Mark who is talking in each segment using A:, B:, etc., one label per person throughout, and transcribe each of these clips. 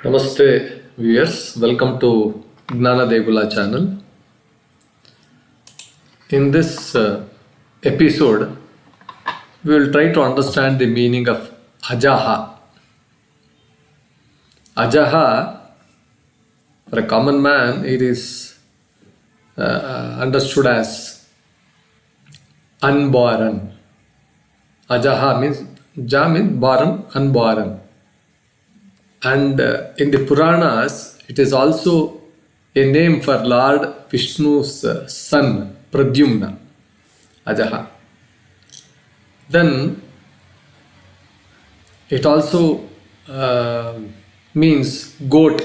A: Namaste viewers, welcome to Gnana Degula channel. In this episode, we will try to understand the meaning of AJAH. AJAH, for a common man, it is understood as unborn. AJAH means, Ja means born, unborn. And in the Puranas, it is also a name for Lord Vishnu's son, Pradyumna, AJAH. Then it also means goat.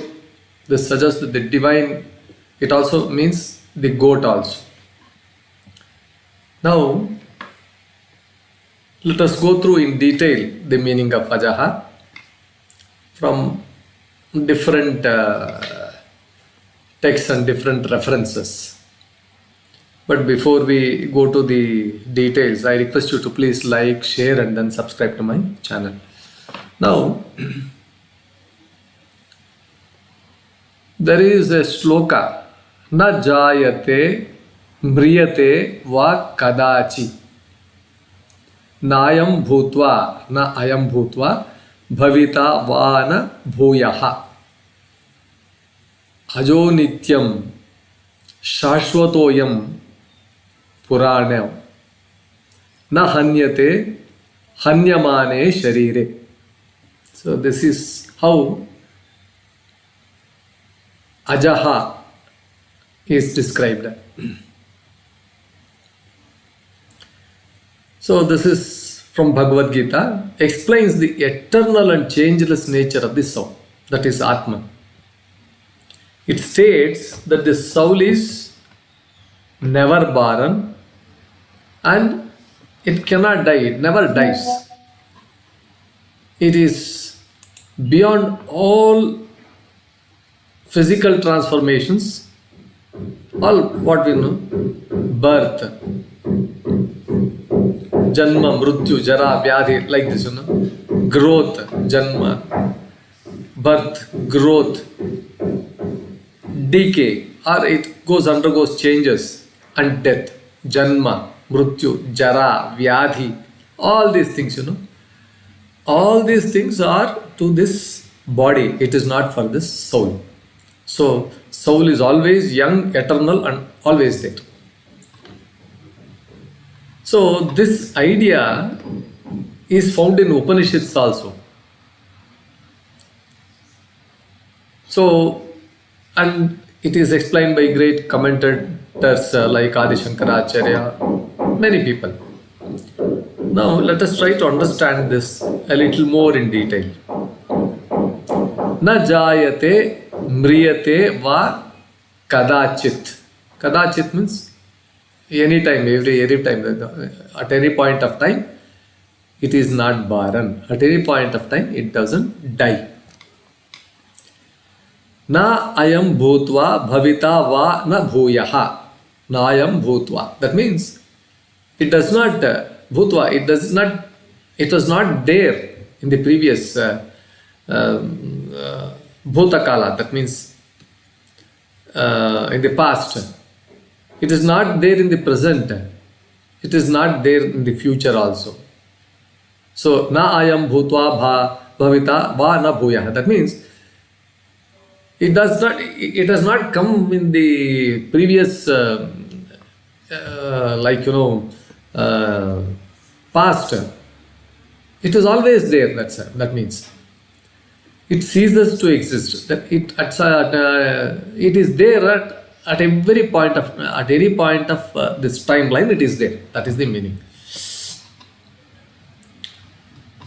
A: This suggests that the divine, it also means the goat also. Now, let us go through in detail the meaning of AJAH from different texts and different references. But before we go to the details, I request you to please like, share and then subscribe to my channel. Now, there is a shloka, na jāyate mriyate va kadāchit. Nayam bhutva, na ayam bhutva, bhavita vana bhuyaha. Ajo nityam, shashvatoyam, puranam. Na hanyate, hanyamane sharire. So this is how AJAH is described. So this is from Bhagavad Gita, explains the eternal and changeless nature of the soul, that is Atman. It states that the soul is never born and it cannot die, it never dies. It is beyond all physical transformations, all what we know, birth, janma, mrityu, jara, vyadhi, like this, growth, janma, birth, growth, decay, or it undergoes changes, and death, janma, mrityu, jara, vyadhi, all these things, all these things are to this body, it is not for this soul. So, soul is always young, eternal and always there. So, this idea is found in Upanishads also. So, and it is explained by great commentators like Adi Shankaracharya, many people. Now, let us try to understand this a little more in detail. Na jāyate mriyate va kadāchit. Kadāchit means anytime, every time, at any point of time, it is not born. At any point of time, it doesn't die. Na ayam bhutva bhavita va na bhuyaha. Na ayam bhutva. That means it does not, bhutva, it was not there in the previous bhutakala. That means in the past. It is not there in the present. It is not there in the future also. So, na ayam bhutva bhavita va na bhuyaha. That means it has not come in the previous past. It is always there. That means it ceases to exist. That it is there at every point of this timeline. It is there. That is the meaning.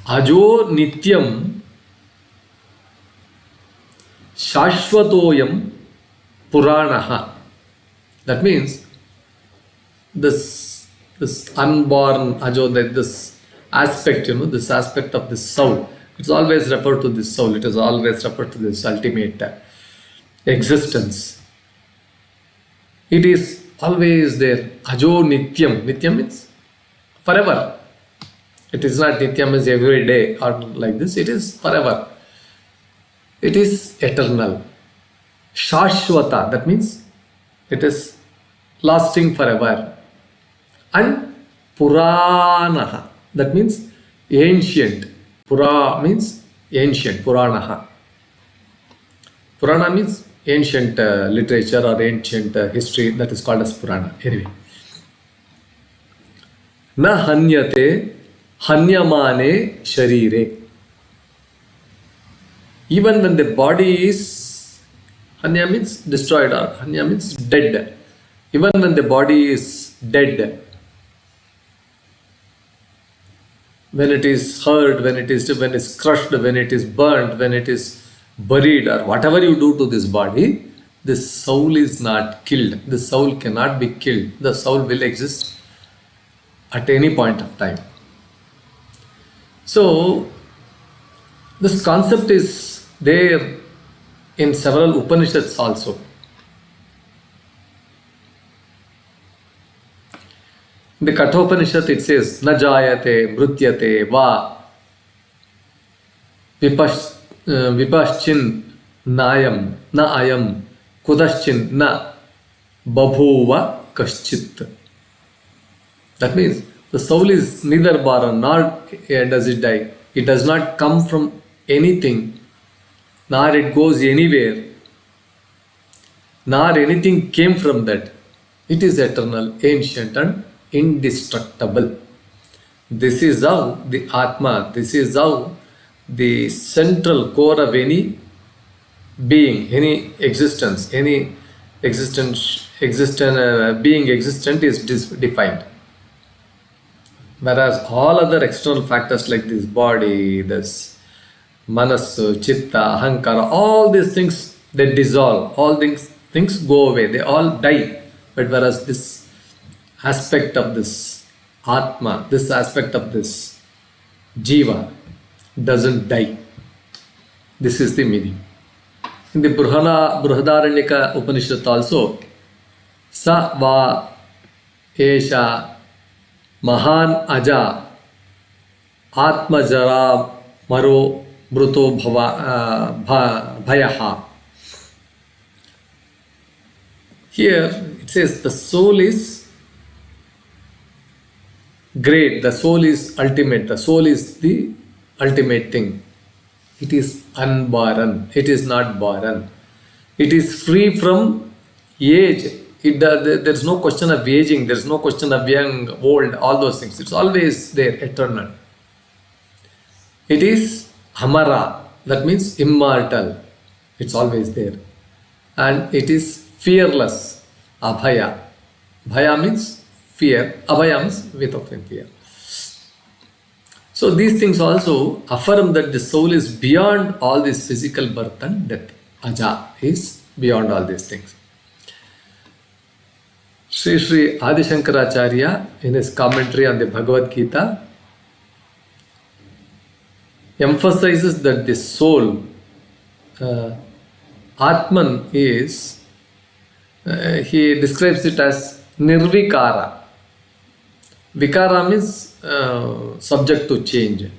A: Ajo nityam shashvatoyam puranaha. That means this unborn ajo, this aspect, this aspect of the soul. It's always referred to this soul. It is always referred to this ultimate existence. It is always there. Ajo nityam. Nityam means forever. It is not nityam is every day or like this. It is forever. It is eternal. Shashvata, that means it is lasting forever. And Puranaha, that means ancient. Pura means ancient, Puranaha. Purana means ancient literature or ancient history, that is called as Purana. Anyway. Na hanyate hanyamane sharire. Even when the body is, hanya means destroyed or hanya means dead. Even when the body is dead, when it is hurt, when it is crushed, when it is burnt, when it is buried, or whatever you do to this body, the soul is not killed. The soul cannot be killed. The soul will exist at any point of time. So, this concept is there in several Upanishads also. In the Kathopanishad it says, na jāyate, mriyate, va, vipaschin, nayam, na ayam, kudaschin, na, babhuva, kaschit. That means the soul is neither born nor does it die. It does not come from anything, nor it goes anywhere, nor anything came from that. It is eternal, ancient and indestructible. This is how the Atman, this is how the central core of any being, any existence, being existent is defined. Whereas all other external factors like this body, this manasu, chitta, ahankara, all these things, they dissolve. All things go away. They all die. But whereas this aspect of this Atma, this aspect of this Jiva doesn't die. This is the meaning. In the Brihadaranyaka Upanishad also, Sa va esha Mahan Aja Atma Jara Maro Bruto Bhayaha. Here it says the soul is great, the soul is ultimate, the soul is the ultimate thing. It is unborn, it is not born. It is free from age. There is no question of aging, there is no question of young, old, all those things. It's always there, eternal. It is Amara, that means immortal. It's always there. And it is fearless, Abhaya. Bhaya means fear, Abhaya means without fear. So these things also affirm that the soul is beyond all this physical birth and death. Aja is beyond all these things. Sri Adi Shankaracharya, in his commentary on the Bhagavad Gita, emphasizes that the soul, Atman, is, he describes it as nirvikara. Vikara means subject to change.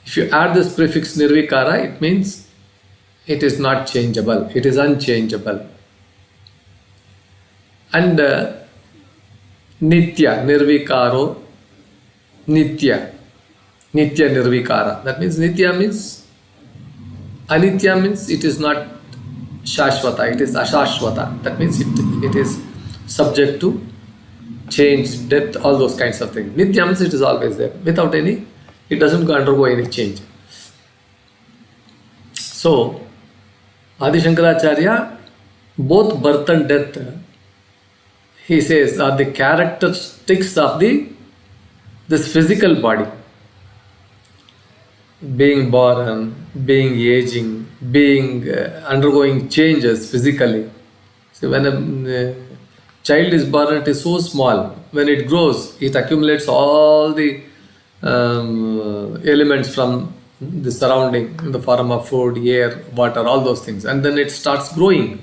A: If you add this prefix nirvikara, it means it is not changeable, it is unchangeable. And Nitya, nirvikaro, Nitya nirvikara. That means Nitya means, Anitya means it is not Shashvata, it is Ashashvata. That means it is subject to change, death, all those kinds of things. Nitya means it is always there, without any, it doesn't undergo any change. So, Adi Shankaracharya, both birth and death, he says, are the characteristics of this physical body. Being born, being aging, being undergoing changes physically. So when a child is born, it is so small. When it grows, it accumulates all the elements from the surrounding in the form of food, air, water, all those things. And then it starts growing.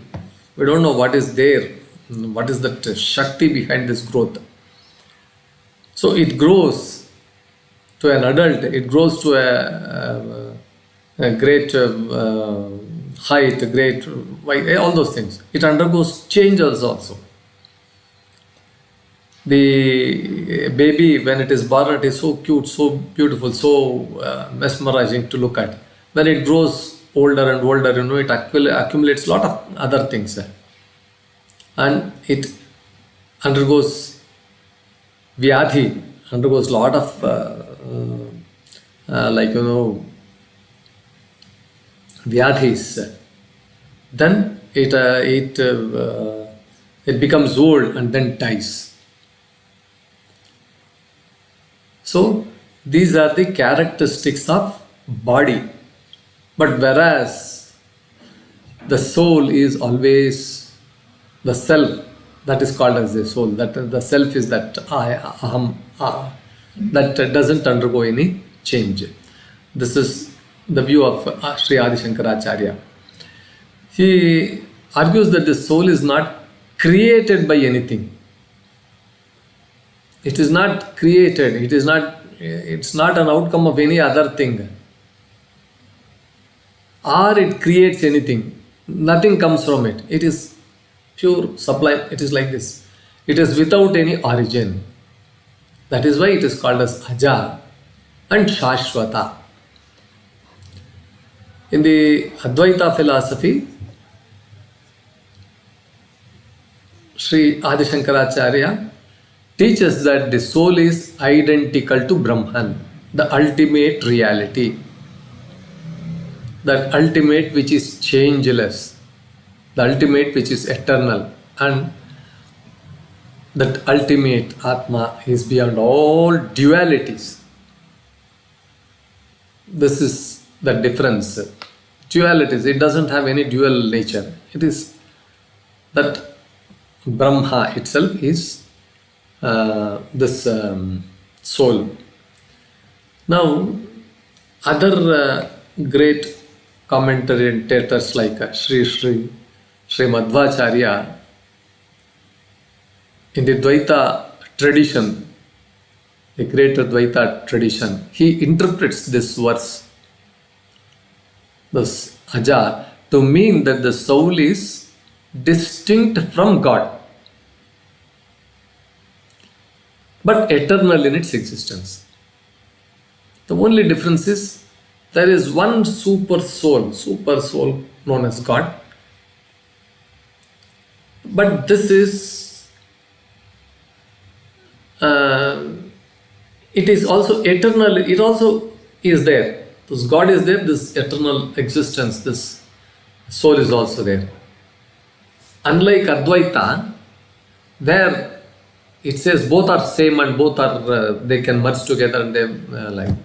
A: We don't know what is there. What is that Shakti behind this growth? So it grows to an adult, it grows to great height, great weight, all those things. It undergoes changes also. The baby, when it is born, it is so cute, so beautiful, so mesmerizing to look at. When it grows older and older, it accumulates a lot of other things. And it undergoes vyadhi, undergoes a lot of vyadhis. Then it becomes old and then dies. So these are the characteristics of body. But whereas the soul is always the self, that is called as the soul. That the self is that I, aham, that doesn't undergo any change. This is the view of Sri Adi Shankaracharya. He argues that the soul is not created by anything. It is not created. It's not an outcome of any other thing. Or it creates anything. Nothing comes from it. It is pure, sublime. It is like this. It is without any origin. That is why it is called as AJAH and Shashvata. In the Advaita philosophy, Sri Adi Shankaracharya teaches that the soul is identical to Brahman, the ultimate reality, that ultimate which is changeless, the ultimate which is eternal, and that ultimate ātman is beyond all dualities. This is the difference. Dualities, it doesn't have any dual nature. It is that Brahma itself is this soul. Now, other great commentators like Sri Madhvacharya, in the Dvaita tradition, the great Dvaita tradition, he interprets this verse, this AJAH, to mean that the soul is distinct from God, but eternal in its existence. The only difference is there is one super soul known as God, but this is it is also eternal. It also is there. This God is there, this eternal existence, this soul is also there. Unlike Advaita, where it says both are same and both are they can merge together and they like.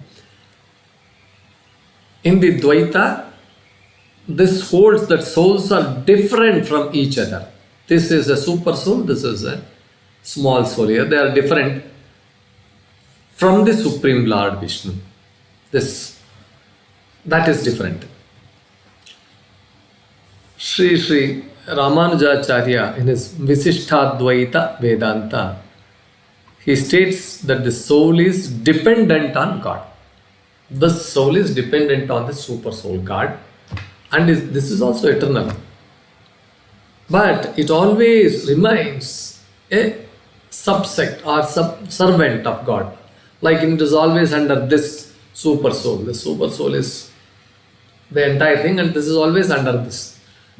A: In the Dvaita, this holds that souls are different from each other. This is a super soul, this is a small soul here. They are different from the Supreme Lord Vishnu. That is different. Sri Ramanujacharya, in his Visishtadvaita Vedanta, he states that the soul is dependent on God. The soul is dependent on the super soul, God, and this is also eternal. But it always remains a subsect or servant of God. Like it is always under this super soul. The super soul is the entire thing, and this is always under this.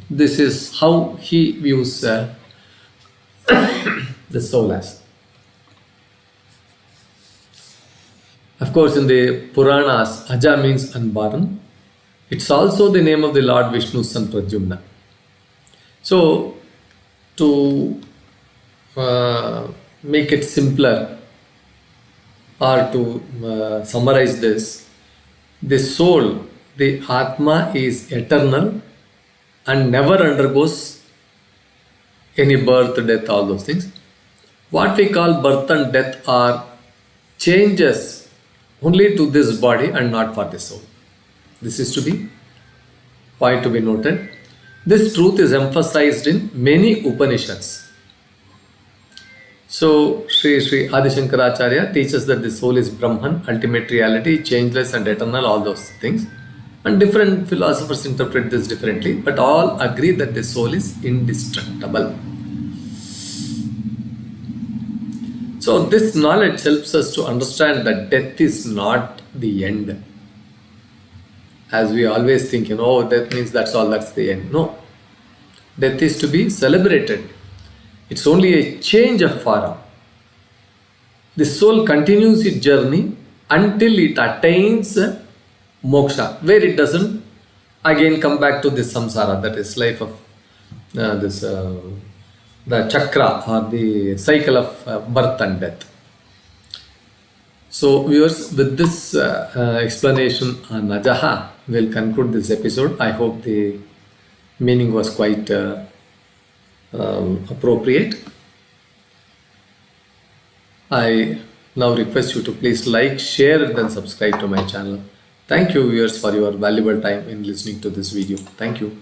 A: This is how he views the soul as. Of course, in the Puranas, AJAH means unborn. It's also the name of the Lord Vishnu's son Pradyumna. So, to make it simpler or to summarize this, the soul, the Atma, is eternal and never undergoes any birth, death, all those things. What we call birth and death are changes only to this body and not for the soul. This is to be point to be noted. This truth is emphasized in many Upanishads. So, Sri Adi Shankaracharya teaches that the soul is Brahman, ultimate reality, changeless and eternal, all those things. And different philosophers interpret this differently, but all agree that the soul is indestructible. So this knowledge helps us to understand that death is not the end. As we always think, death means that's all, that's the end. No. Death is to be celebrated. It's only a change of form. The soul continues its journey until it attains moksha, where it doesn't again come back to this samsara, that is life of the chakra or the cycle of birth and death. So viewers, with this explanation on AJAH, we'll conclude this episode. I hope the meaning was quite appropriate. I now request you to please like, share and then subscribe to my channel. Thank you viewers for your valuable time in listening to this video. Thank you.